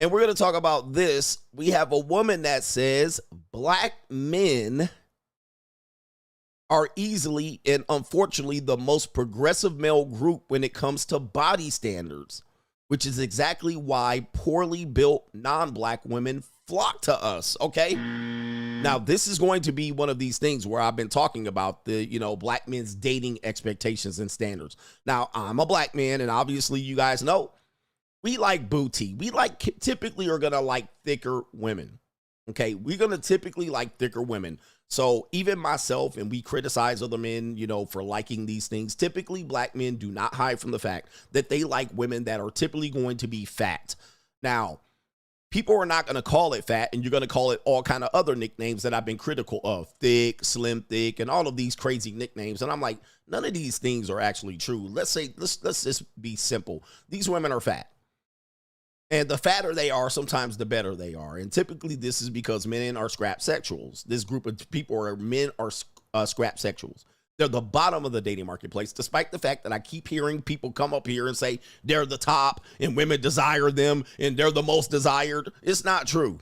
And we're going to talk about this. We have a woman that says black men are easily and unfortunately the most progressive male group when it comes to body standards, which is exactly why poorly built non-black women flock to us, okay? Now, this is going to be one of these things where I've been talking about the, black men's dating expectations and standards. Now, I'm a black man, and obviously you guys know we like booty. We typically are going to like thicker women, okay? We're going to typically like thicker women. So even myself, and we criticize other men, for liking these things. Typically, black men do not hide from the fact that they like women that are typically going to be fat. Now, people are not going to call it fat, and you're going to call it all kind of other nicknames that I've been critical of. Thick, slim, thick, and all of these crazy nicknames. And I'm like, none of these things are actually true. Let's just be simple. These women are fat. And the fatter they are, sometimes the better they are. And typically this is because men are scrap sexuals. This group of people men are scrap sexuals. They're the bottom of the dating marketplace, despite the fact that I keep hearing people come up here and say they're the top and women desire them and they're the most desired. It's not true.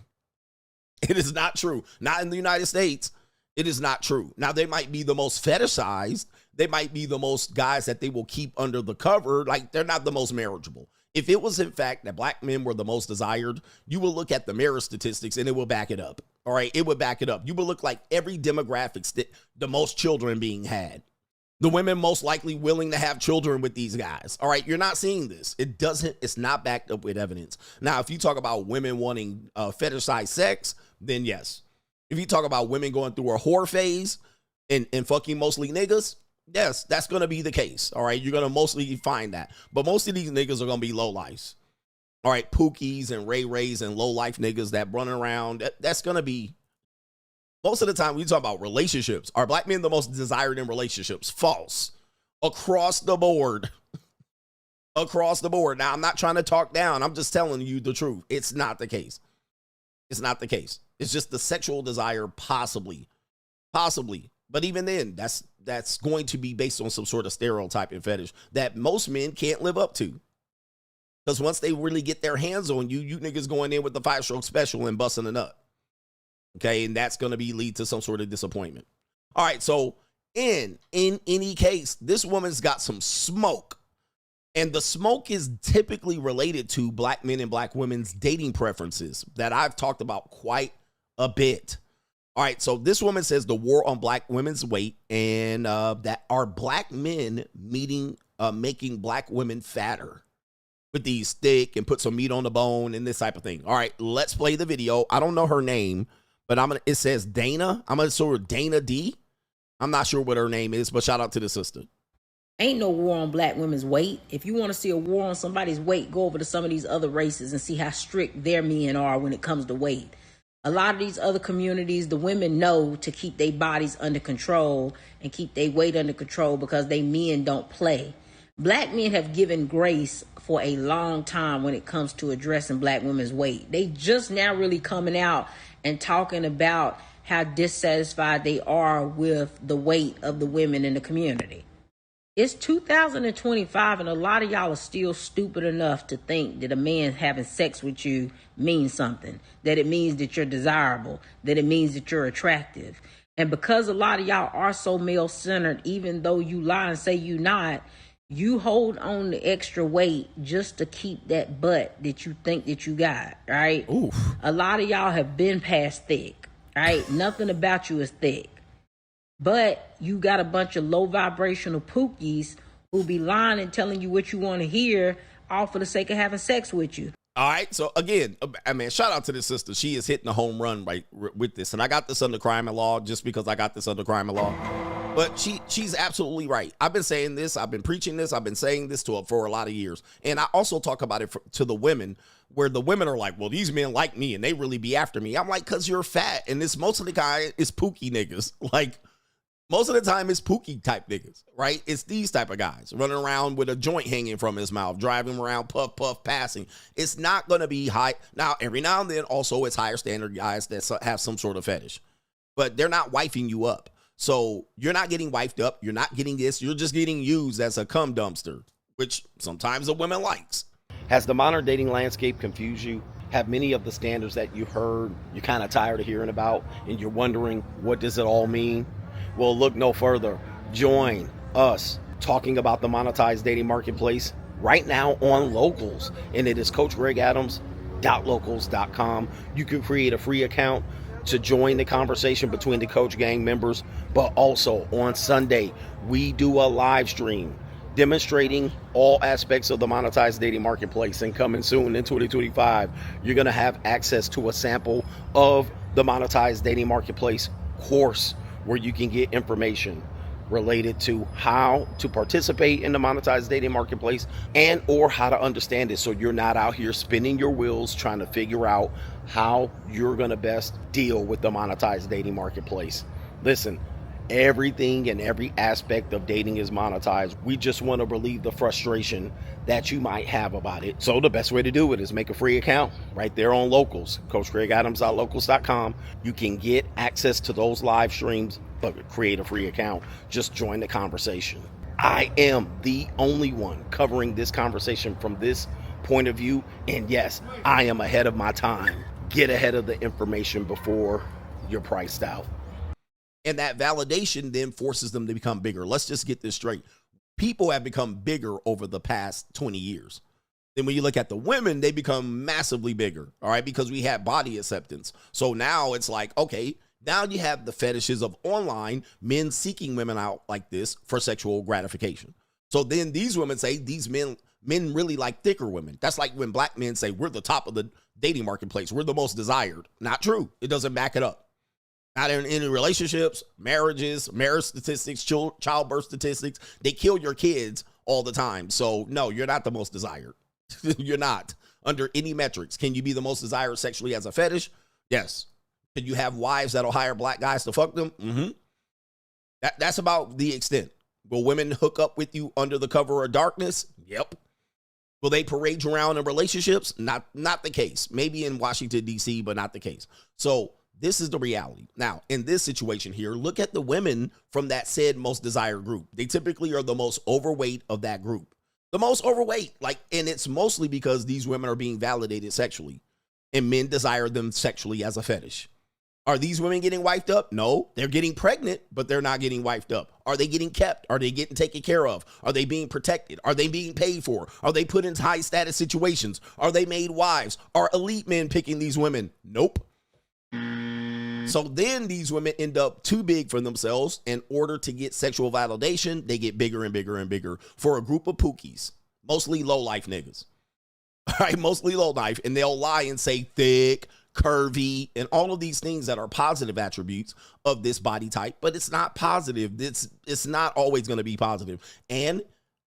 It is not true. Not in the United States. It is not true. Now, they might be the most fetishized. They might be the most guys that they will keep under the cover. Like, they're not the most marriageable. If it was, in fact, that black men were the most desired, you will look at the marriage statistics and it will back it up. All right, it would back it up. You will look like every demographic, the most children being had. The women most likely willing to have children with these guys. All right, you're not seeing this. It's not backed up with evidence. Now, if you talk about women wanting fetishized sex, then yes. If you talk about women going through a whore phase and fucking mostly niggas, yes, that's going to be the case. All right, you're going to mostly find that. But most of these niggas are going to be low-lifes. All right, Pookies and Ray-Rays and low-life niggas that run around. That's going to be, most of the time, when you talk about relationships, are black men the most desired in relationships? False. Across the board. Across the board. Now, I'm not trying to talk down. I'm just telling you the truth. It's not the case. It's not the case. It's just the sexual desire, possibly. Possibly. But even then, that's going to be based on some sort of stereotype and fetish that most men can't live up to. Because once they really get their hands on you, you niggas going in with the 5-stroke special and busting a nut. Okay, and that's going to lead to some sort of disappointment. All right, so in any case, this woman's got some smoke. And the smoke is typically related to black men and black women's dating preferences that I've talked about quite a bit. All right, so this woman says the war on black women's weight and that are black men making black women fatter with these thick and put some meat on the bone and this type of thing. All right, let's play the video. I don't know her name, but it says Dana. I'm going to sort of Dana D. I'm not sure what her name is, but shout out to the sister. Ain't no war on black women's weight. If you want to see a war on somebody's weight, go over to some of these other races and see how strict their men are when it comes to weight. A lot of these other communities, the women know to keep their bodies under control and keep their weight under control because they men don't play. Black men have given grace for a long time when it comes to addressing black women's weight. They just now really coming out and talking about how dissatisfied they are with the weight of the women in the community. It's 2025 and a lot of y'all are still stupid enough to think that a man having sex with you means something, that it means that you're desirable, that it means that you're attractive. And because a lot of y'all are so male-centered, even though you lie and say you not, you hold on to extra weight just to keep that butt that you think that you got, right? Oof. A lot of y'all have been past thick, right? Nothing about you is thick. But you got a bunch of low vibrational pookies who be lying and telling you what you want to hear all for the sake of having sex with you. All right. So again, I mean, shout out to this sister. She is hitting a home run right with this. And I got this under crime and law just because I got this under crime and law. But she's absolutely right. I've been saying this. I've been preaching this. I've been saying this to her for a lot of years. And I also talk about it to the women where the women are like, well, these men like me and they really be after me. I'm like, because you're fat. And this most of the guy is pookie niggas. Like, most of the time it's pookie type niggas, right? It's these type of guys running around with a joint hanging from his mouth, driving around, puff, puff, passing. It's not going to be high. Now, every now and then also it's higher standard guys that have some sort of fetish, but they're not wifing you up. So you're not getting wifed up. You're not getting this. You're just getting used as a cum dumpster, which sometimes a woman likes. Has the modern dating landscape confused you? Have many of the standards that you heard you're kind of tired of hearing about, and you're wondering, what does it all mean? Well, look no further. Join us talking about the monetized dating marketplace right now on Locals, and it is CoachGregAdams.locals.com. You can create a free account to join the conversation between the Coach Gang members, but also on Sunday, we do a live stream demonstrating all aspects of the monetized dating marketplace. And coming soon in 2025, you're going to have access to a sample of the monetized dating marketplace course where you can get information related to how to participate in the monetized dating marketplace and or how to understand it, so you're not out here spinning your wheels trying to figure out how you're going to best deal with the monetized dating marketplace. Listen, everything and every aspect of dating is monetized. We just want to relieve the frustration that you might have about it. So the best way to do it is make a free account right there on Locals, CoachGregAdams.locals.com. You can get access to those live streams, but create a free account. Just join the conversation. I am the only one covering this conversation from this point of view. And yes, I am ahead of my time. Get ahead of the information before you're priced out. And that validation then forces them to become bigger. Let's just get this straight. People have become bigger over the past 20 years. Then when you look at the women, they become massively bigger, all right, because we have body acceptance. So now it's like, okay, now you have the fetishes of online men seeking women out like this for sexual gratification. So then these women say these men really like thicker women. That's like when black men say we're the top of the dating marketplace. We're the most desired. Not true. It doesn't back it up. Not in any relationships, marriages, marriage statistics, childbirth statistics. They kill your kids all the time. So no, you're not the most desired. You're not under any metrics. Can you be the most desired sexually as a fetish? Yes. Can you have wives that'll hire black guys to fuck them? Mm-hmm. That's about the extent. Will women hook up with you under the cover of darkness? Yep. Will they parade you around in relationships? Not the case. Maybe in Washington, D.C., but not the case. So this is the reality. Now, in this situation here, look at the women from that said most desired group. They typically are the most overweight of that group. The most overweight, and it's mostly because these women are being validated sexually and men desire them sexually as a fetish. Are these women getting wifed up? No, they're getting pregnant, but they're not getting wifed up. Are they getting kept? Are they getting taken care of? Are they being protected? Are they being paid for? Are they put in high status situations? Are they made wives? Are elite men picking these women? Nope. So then these women end up too big for themselves. In order to get sexual validation, they get bigger and bigger and bigger for a group of pookies, mostly low-life niggas. All right, mostly low-life, and they'll lie and say thick, curvy, and all of these things that are positive attributes of this body type, but it's not positive. It's not always going to be positive. And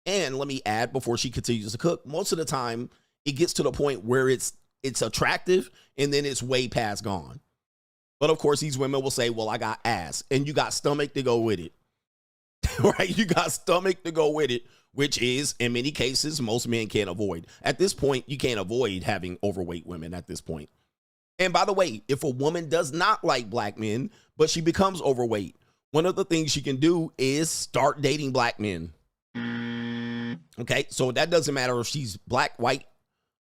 let me add before she continues to cook, most of the time it gets to the point where it's attractive and then it's way past gone. But of course, these women will say, well, I got ass, and you got stomach to go with it. Right? You got stomach to go with it, which is, in many cases, most men can't avoid. At this point, you can't avoid having overweight women at this point. And by the way, if a woman does not like black men, but she becomes overweight, one of the things she can do is start dating black men. Okay, so that doesn't matter if she's black, white,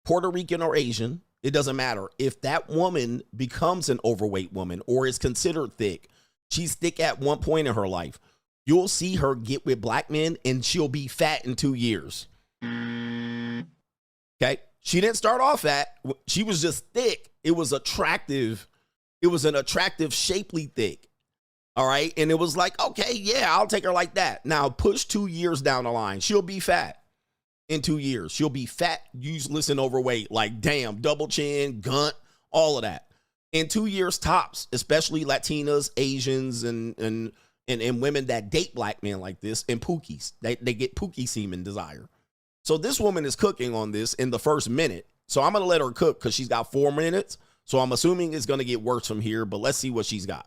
Puerto Rican, or Asian. It doesn't matter. If that woman becomes an overweight woman or is considered thick, she's thick at one point in her life, you'll see her get with black men and she'll be fat in 2 years. Okay, she didn't start off fat. She was just thick. It was attractive. It was an attractive, shapely thick. All right. And it was like, okay, yeah, I'll take her like that. Now push 2 years down the line. She'll be fat in 2 years. She'll be fat, useless, and overweight. Like, damn, double chin, gunt, all of that. In 2 years tops, especially Latinas, Asians, and women that date black men like this, and pookies. They get pookie semen desire. So this woman is cooking on this in the first minute. So I'm going to let her cook because she's got 4 minutes. So I'm assuming it's going to get worse from here, but let's see what she's got.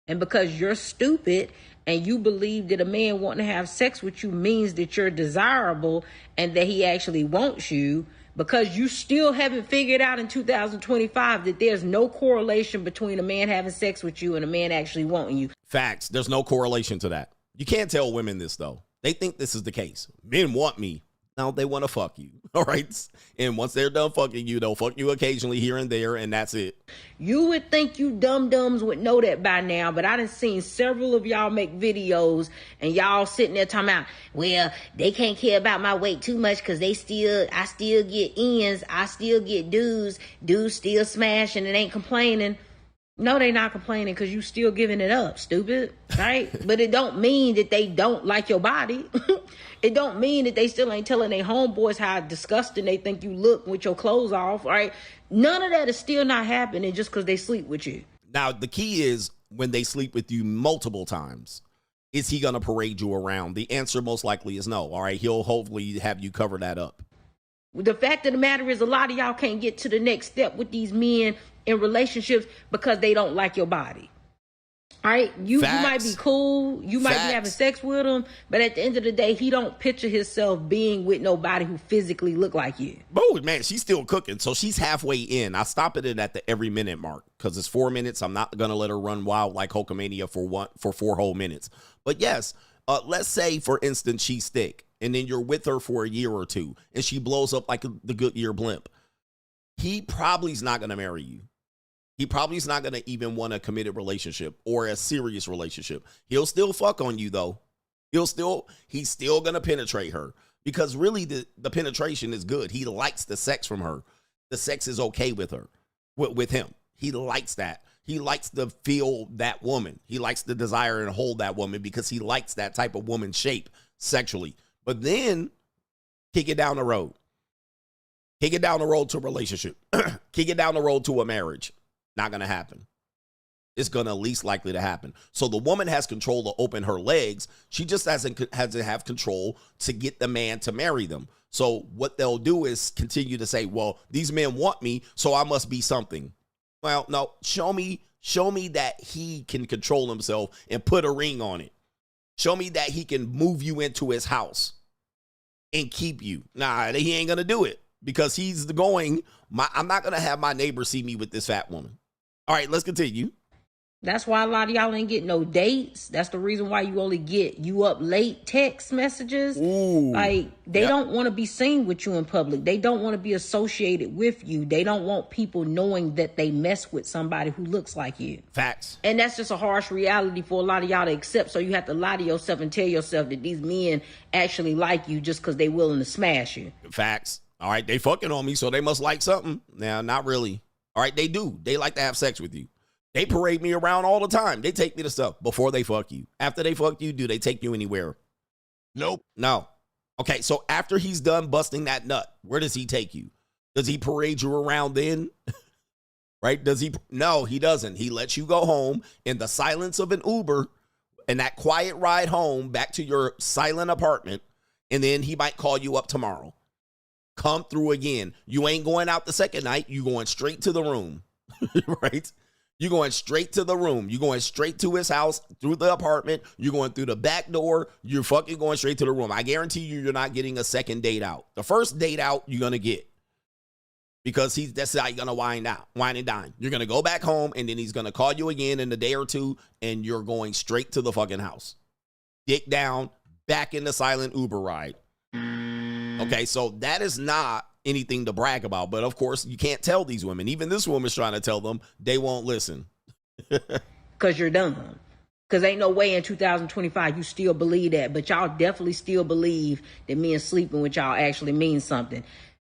And because you're stupid and you believe that a man wanting to have sex with you means that you're desirable and that he actually wants you, because you still haven't figured out in 2025 that there's no correlation between a man having sex with you and a man actually wanting you. Facts. There's no correlation to that. You can't tell women this, though. They think this is the case. Men want me. Now they want to fuck you. All right. And once they're done fucking you, they'll fuck you occasionally here and there, and that's it. You would think you dum-dums would know that by now, but I done seen several of y'all make videos and y'all sitting there talking about, well, they can't care about my weight too much because I still get ends, I still get dudes still smashing and ain't complaining. No, they not complaining because you still giving it up, stupid, right? But it don't mean that they don't like your body. It don't mean that they still ain't telling their homeboys how disgusting they think you look with your clothes off, right? None of that is still not happening just because they sleep with you. Now, the key is when they sleep with you multiple times, is he going to parade you around? The answer most likely is no, all right? He'll hopefully have you cover that up. The fact of the matter is a lot of y'all can't get to the next step with these men in relationships because they don't like your body. All right, you might be cool, you might be having sex with him, but at the end of the day, he don't picture himself being with nobody who physically look like you. Oh man, she's still cooking, so she's halfway in. I stop it at the every minute mark because it's 4 minutes. I'm not gonna let her run wild like Hulkamania for 4 whole minutes. But yes, let's say for instance she's thick, and then you're with her for a year or two, and she blows up like the Goodyear blimp. He probably is not gonna marry you. He probably is not going to even want a committed relationship or a serious relationship. He'll still fuck on you, though. He's still going to penetrate her because really the penetration is good. He likes the sex from her. The sex is okay with her, with him. He likes that. He likes to feel that woman. He likes to desire and hold that woman because he likes that type of woman shape sexually. But then kick it down the road. Kick it down the road to a relationship. Kick it down the road to a marriage. Not going to happen. It's going to least likely to happen. So the woman has control to open her legs. She just has to have control to get the man to marry them. So what they'll do is continue to say, well, these men want me, so I must be something. Well, no, show me that he can control himself and put a ring on it. Show me that he can move you into his house and keep you. Nah, he ain't going to do it because he's going, I'm not going to have my neighbor see me with this fat woman. All right, let's continue. That's why a lot of y'all ain't getting no dates. That's the reason why you only get you up late text messages. Ooh, like they don't want to be seen with you in public. They don't want to be associated with you. They don't want people knowing that they mess with somebody who looks like you. Facts. And that's just a harsh reality for a lot of y'all to accept. So you have to lie to yourself and tell yourself that these men actually like you just because they willing to smash you. Facts. All right, they fucking on me, so they must like something. Now, not really. All right, they do. They like to have sex with you. They parade me around all the time. They take me to stuff before they fuck you. After they fuck you, do they take you anywhere? Nope. No. Okay, so after he's done busting that nut, where does he take you? Does he parade you around then? Right? Does he? No, he doesn't. He lets you go home in the silence of an Uber and that quiet ride home back to your silent apartment, and then he might call you up tomorrow. Come through again. You ain't going out the second night. You going straight to the room, right? You're going straight to the room. You're going straight to his house, through the apartment. You're going through the back door. You're fucking going straight to the room. I guarantee you're not getting a second date out. The first date out you're going to get because that's how you're going to wine and dine. You're going to go back home, and then he's going to call you again in a day or two, and you're going straight to the fucking house. Dick down, back in the silent Uber ride. Okay, so that is not anything to brag about. But, of course, you can't tell these women. Even this woman's trying to tell them. They won't listen. Because you're dumb. Because ain't no way in 2025 you still believe that. But y'all definitely still believe that men sleeping with y'all actually means something.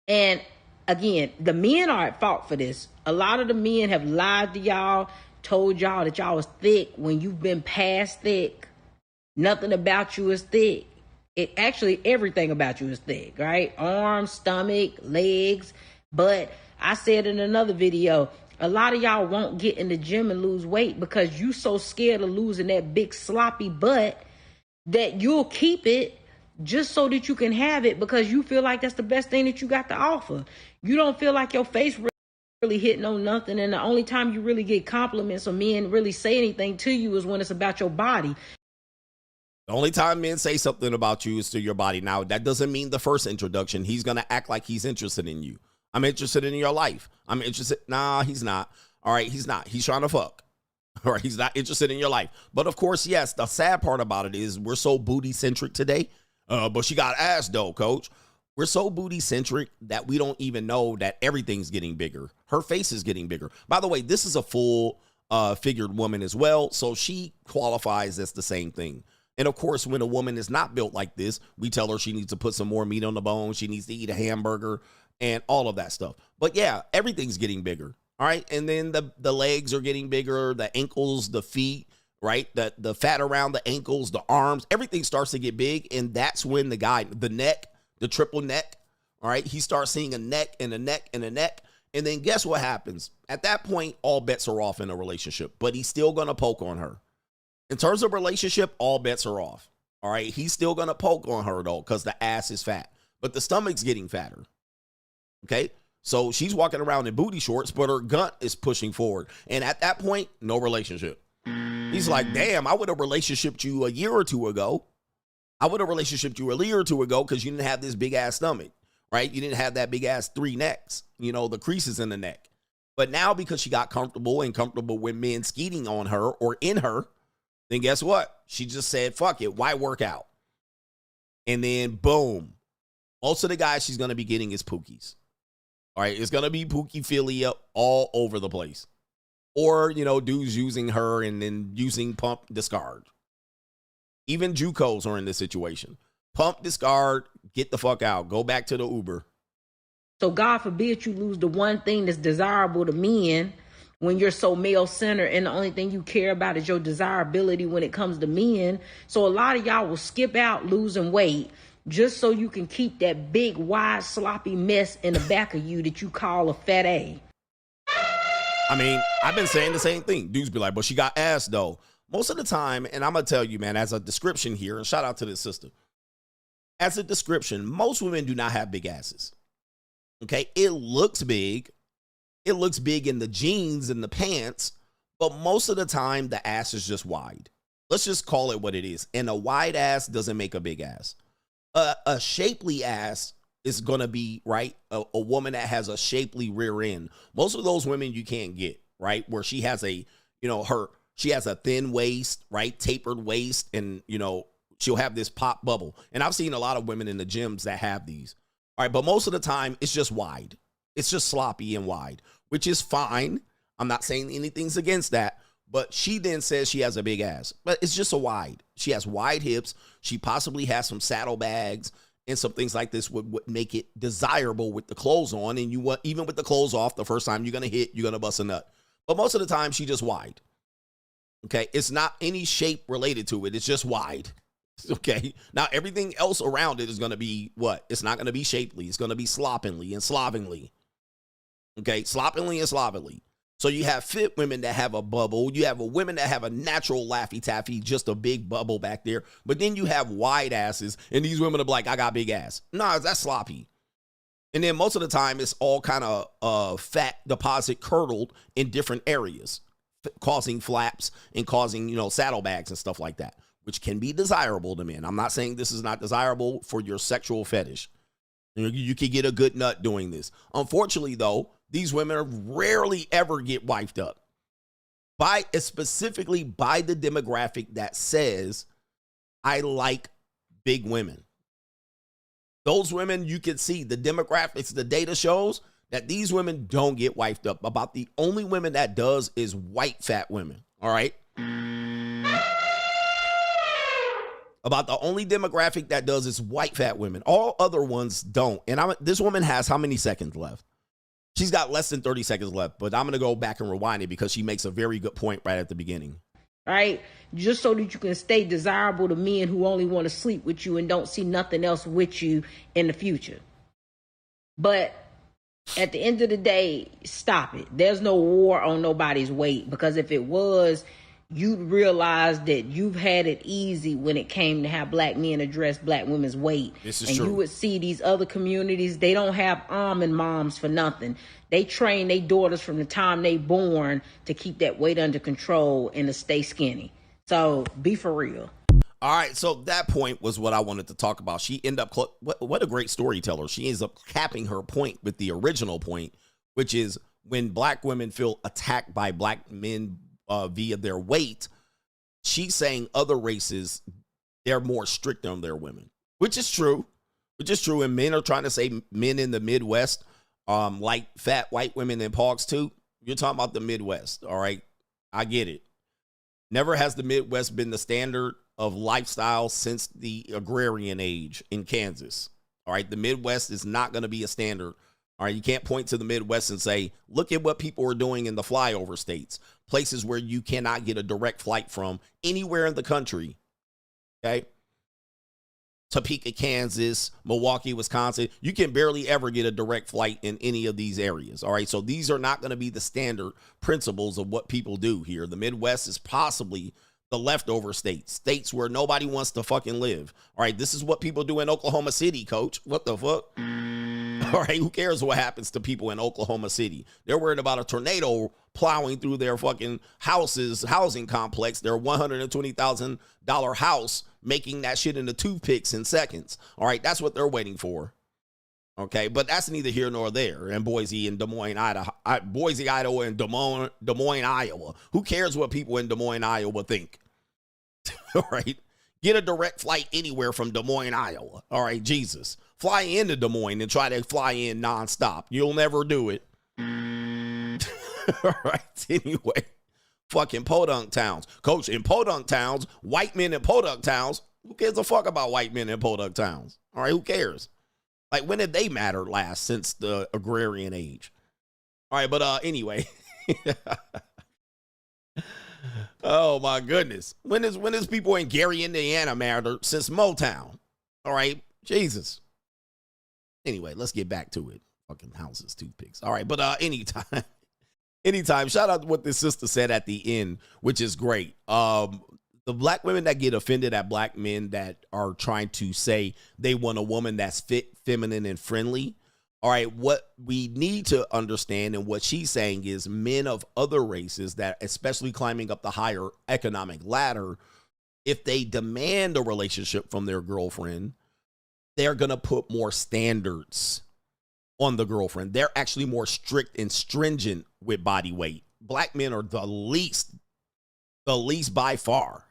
And, again, the men are at fault for this. A lot of the men have lied to y'all, told y'all that y'all was thick when you've been past thick. Nothing about you is thick. Everything about you is thick, right? Arms, stomach, legs. But I said in another video, a lot of y'all won't get in the gym and lose weight because you so scared of losing that big sloppy butt that you'll keep it just so that you can have it because you feel like that's the best thing that you got to offer. You don't feel like your face really hitting on nothing. And the only time you really get compliments or men really say anything to you is when it's about your body. The only time men say something about you is to your body. Now, that doesn't mean the first introduction. He's going to act like he's interested in you. I'm interested in your life. I'm interested. Nah, he's not. All right, he's not. He's trying to fuck. All right, he's not interested in your life. But, of course, yes, the sad part about it is we're so booty-centric today. But she got ass, though, coach. We're so booty centric that we don't even know that everything's getting bigger. Her face is getting bigger. By the way, this is a full figured woman as well, so she qualifies as the same thing. And of course, when a woman is not built like this, we tell her she needs to put some more meat on the bone. She needs to eat a hamburger and all of that stuff. But yeah, everything's getting bigger. All right. And then the legs are getting bigger, the ankles, the feet, right? The fat around the ankles, the arms, everything starts to get big. And that's when the guy, the neck, the triple neck, all right, he starts seeing a neck and a neck and a neck. And then guess what happens? At that point, all bets are off in a relationship, but he's still going to poke on her. In terms of relationship, all bets are off. All right. He's still going to poke on her, though, because the ass is fat, but the stomach's getting fatter. Okay. So she's walking around in booty shorts, but her gut is pushing forward. And at that point, no relationship. He's like, damn, I would have relationshiped you a year or two ago. I would have relationshiped you a year or two ago because you didn't have this big ass stomach, right? You didn't have that big ass 3 necks, you know, the creases in the neck. But now because she got comfortable with men skeeting on her or in her, then guess what? She just said, fuck it. Why work out? And then boom. Most of the guys she's going to be getting is pookies. All right. It's going to be pookie-philia all over the place. Or, you know, dudes using her and then using pump, discard. Even JUCOs are in this situation. Pump, discard, get the fuck out. Go back to the Uber. So God forbid you lose the one thing that's desirable to men when you're so male-centered and the only thing you care about is your desirability when it comes to men. So a lot of y'all will skip out losing weight just so you can keep that big, wide, sloppy mess in the back of you that you call a fat A. I mean, I've been saying the same thing. Dudes be like, but she got ass, though. Most of the time, and I'm going to tell you, man, as a description here, and shout out to this sister. As a description, most women do not have big asses. Okay? It looks big. It looks big in the jeans and the pants, but most of the time, the ass is just wide. Let's just call it what it is. And a wide ass doesn't make a big ass. A shapely ass is going to be, right, a woman that has a shapely rear end. Most of those women you can't get, right, where she has a, you know, she has a thin waist, right, tapered waist, and, you know, she'll have this pop bubble. And I've seen a lot of women in the gyms that have these. All right, but most of the time, it's just wide. It's just sloppy and wide, which is fine. I'm not saying anything's against that. But she then says she has a big ass. But it's just a wide. She has wide hips. She possibly has some saddlebags and some things like this would make it desirable with the clothes on. And you want, even with the clothes off, the first time you're going to hit, you're going to bust a nut. But most of the time, she just wide. Okay? It's not any shape related to it. It's just wide. Okay? Now, everything else around it is going to be what? It's not going to be shapely. It's going to be sloppily and slovenly. Okay? Sloppily and slovenly. So you have fit women that have a bubble. You have women that have a natural Laffy Taffy, just a big bubble back there. But then you have wide asses, and these women are like, I got big ass. No, that's sloppy. And then most of the time, it's all kind of fat deposit curdled in different areas, causing flaps and causing, you know, saddlebags and stuff like that, which can be desirable to men. I'm not saying this is not desirable for your sexual fetish. You can get a good nut doing this. Unfortunately, though, these women rarely ever get wifed up specifically by the demographic that says, I like big women. Those women, you can see the demographics, the data shows that these women don't get wifed up. About the only women that does is white fat women. All right. About the only demographic that does is white fat women. All other ones don't. And this woman has how many seconds left? She's got less than 30 seconds left, but I'm going to go back and rewind it because she makes a very good point right at the beginning. Right? Just so that you can stay desirable to men who only want to sleep with you and don't see nothing else with you in the future. But at the end of the day, stop it. There's no war on nobody's weight, because if it was, you'd realize that you've had it easy when it came to how black men address black women's weight. This is and true. You would see these other communities, they don't have almond moms for nothing. They train their daughters from the time they born to keep that weight under control and to stay skinny. So be for real. All right, so that point was what I wanted to talk about. She ended up, what a great storyteller. She ends up capping her point with the original point, which is when black women feel attacked by black men via their weight, she's saying other races, they're more strict on their women, which is true. which is true. And men are trying to say men in the Midwest, like fat white women in pogs too. You're talking about the Midwest. All right. I get it. Never has the Midwest been the standard of lifestyle since the agrarian age in Kansas. All right. The Midwest is not going to be a standard. All right. You can't point to the Midwest and say, look at what people are doing in the flyover states, places where you cannot get a direct flight from anywhere in the country. Okay. Topeka, Kansas, Milwaukee, Wisconsin. You can barely ever get a direct flight in any of these areas. All right. So these are not going to be the standard principles of what people do here. The Midwest is possibly the leftover states where nobody wants to fucking live. All right. This is what people do in Oklahoma City, coach. What the fuck? All right. Who cares what happens to people in Oklahoma City? They're worried about a tornado plowing through their fucking housing complex, their $120,000 house, making that shit into toothpicks in seconds. All right, that's what they're waiting for. Okay, but that's neither here nor there. In Boise and Des Moines, Idaho, Boise, Idaho, and Des Moines, Iowa. Who cares what people in Des Moines, Iowa think? All right, get a direct flight anywhere from Des Moines, Iowa. All right, Jesus, fly into Des Moines and try to fly in nonstop. You'll never do it. All right, anyway. Fucking podunk towns. Coach, in podunk towns, white men in podunk towns, who cares a fuck about white men in podunk towns? All right, who cares? Like, when did they matter last since the agrarian age? All right, but anyway. Oh, my goodness. When is people in Gary, Indiana matter since Motown? All right, Jesus. Anyway, let's get back to it. Fucking houses, toothpicks. All right, but anytime. Anytime. Shout out to what this sister said at the end, which is great. The black women that get offended at black men that are trying to say they want a woman that's fit, feminine, and friendly. All right, what we need to understand and what she's saying is men of other races that, especially climbing up the higher economic ladder, if they demand a relationship from their girlfriend, they're going to put more standards on the girlfriend. They're actually more strict and stringent with body weight. Black men are the least by far.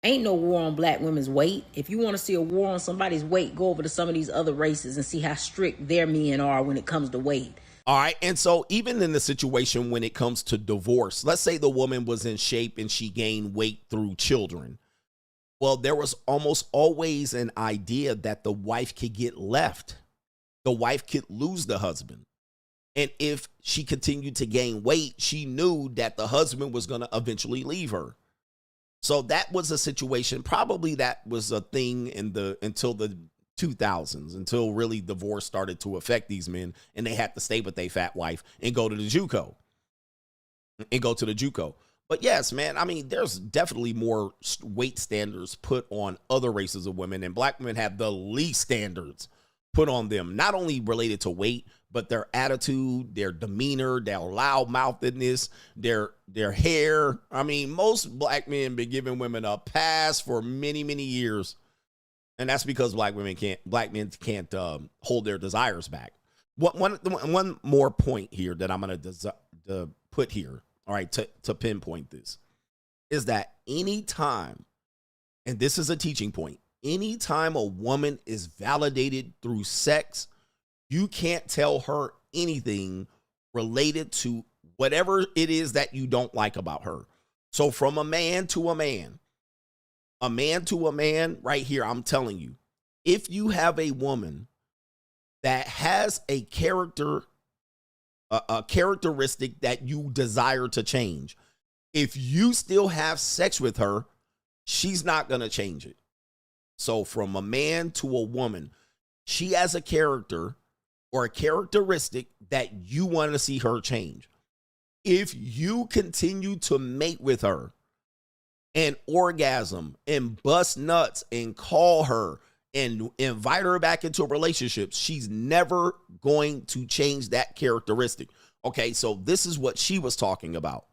Ain't no war on black women's weight. If you want to see a war on somebody's weight, go over to some of these other races and see how strict their men are when it comes to weight. All right. And so even in the situation when it comes to divorce, let's say the woman was in shape and she gained weight through children. Well, there was almost always an idea that the wife could get left. The wife could lose the husband. And if she continued to gain weight, she knew that the husband was going to eventually leave her. So that was a situation. Probably that was a thing until the 2000s, until really divorce started to affect these men and they had to stay with their fat wife and go to the JUCO. But yes, man, I mean, there's definitely more weight standards put on other races of women, and black women have the least standards put on them, not only related to weight, but their attitude, their demeanor, their loudmoutedness, their hair. I mean, most black men been giving women a pass for many, many years. And that's because black men can't hold their desires back. One more point here that I'm going to put here, all right, to pinpoint this, is that anytime, and this is a teaching point, anytime a woman is validated through sex, you can't tell her anything related to whatever it is that you don't like about her. So from a man to a man right here, I'm telling you, if you have a woman that has a characteristic that you desire to change, if you still have sex with her, she's not going to change it. So from a man to a woman, she has a character or a characteristic that you want to see her change. If you continue to mate with her and orgasm and bust nuts and call her and invite her back into a relationship, she's never going to change that characteristic. Okay, so this is what she was talking about.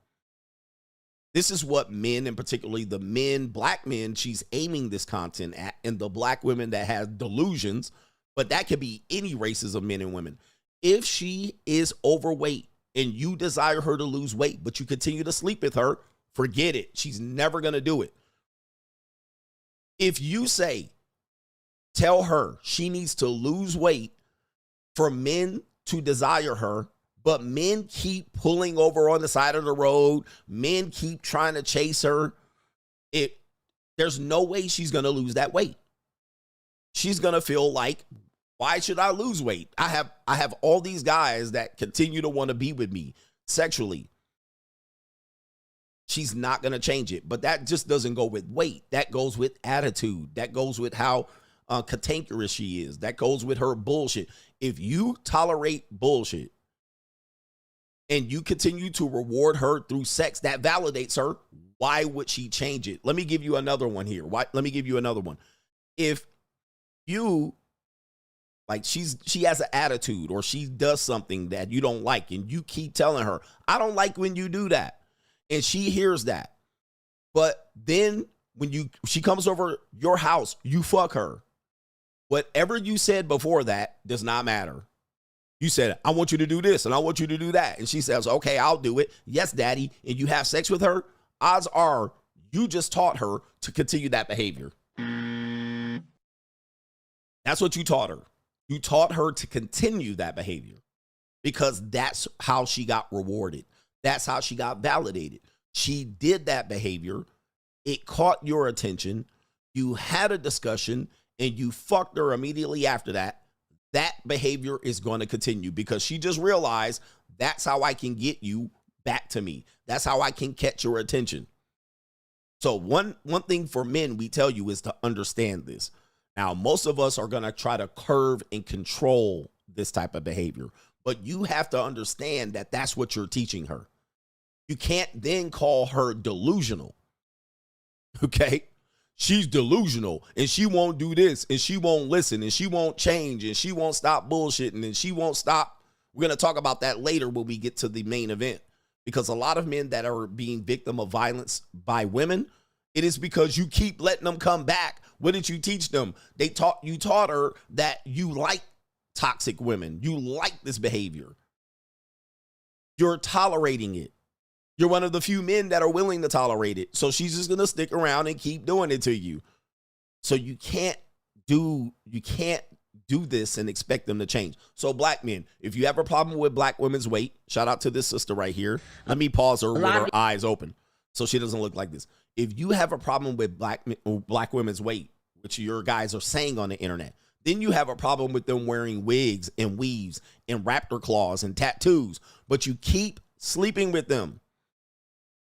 This is what men, and particularly the men, black men, she's aiming this content at, and the black women that have delusions, but that could be any races of men and women. If she is overweight and you desire her to lose weight, but you continue to sleep with her, forget it. She's never going to do it. If you say Tell her she needs to lose weight for men to desire her, but men keep pulling over on the side of the road. Men keep trying to chase her. There's no way she's going to lose that weight. She's going to feel like, why should I lose weight? I have all these guys that continue to want to be with me sexually. She's not going to change it. But that just doesn't go with weight. That goes with attitude. That goes with how cantankerous she is. That goes with her bullshit. If you tolerate bullshit and you continue to reward her through sex, that validates her. Why would she change it? Let me give you another one here. Let me give you another one. If you, like, she has an attitude or she does something that you don't like and you keep telling her, I don't like when you do that. And she hears that. But then when she comes over your house, you fuck her. Whatever you said before that does not matter. You said, I want you to do this and I want you to do that. And she says, okay, I'll do it. Yes, daddy. And you have sex with her. Odds are you just taught her to continue that behavior. That's what you taught her. You taught her to continue that behavior because that's how she got rewarded. That's how she got validated. She did that behavior. It caught your attention. You had a discussion and you fucked her immediately after that. That behavior is going to continue because she just realized that's how I can get you back to me. That's how I can catch your attention. So one thing for men we tell you is to understand this. Now, most of us are going to try to curve and control this type of behavior, but you have to understand that that's what you're teaching her. You can't then call her delusional. Okay? She's delusional and she won't do this and she won't listen and she won't change and she won't stop bullshitting and she won't stop. We're going to talk about that later when we get to the main event, because a lot of men that are being victim of violence by women, it is because you keep letting them come back. What did you teach them? You taught her that you like toxic women. You like this behavior. You're tolerating it. You're one of the few men that are willing to tolerate it. So she's just going to stick around and keep doing it to you. So you can't do this and expect them to change. So black men, if you have a problem with black women's weight, shout out to this sister right here. Let me pause her with her eyes open so she doesn't look like this. If you have a problem with black women's weight, which your guys are saying on the internet, then you have a problem with them wearing wigs and weaves and raptor claws and tattoos, but you keep sleeping with them.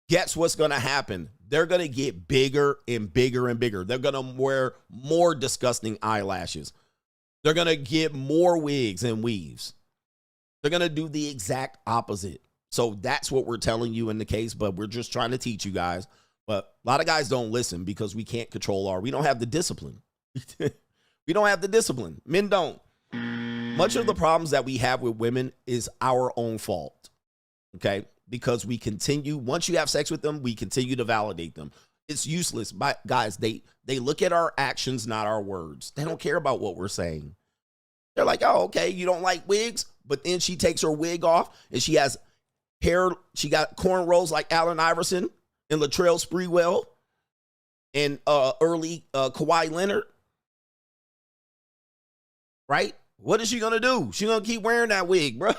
Guess what's going to happen? They're going to get bigger and bigger and bigger. They're going to wear more disgusting eyelashes. They're going to get more wigs and weaves. They're going to do the exact opposite. So that's what we're telling you in the case, but we're just trying to teach you guys. But a lot of guys don't listen because we can't control we don't have the discipline. We don't have the discipline. Men don't. Much of the problems that we have with women is our own fault. Okay? Because we continue, once you have sex with them, we continue to validate them. It's useless. But guys, they look at our actions, not our words. They don't care about what we're saying. They're like, oh, okay, you don't like wigs? But then she takes her wig off and she has hair. She got cornrows like Allen Iverson and Latrell Sprewell and early Kawhi Leonard. Right? What is she going to do? She's going to keep wearing that wig, bro.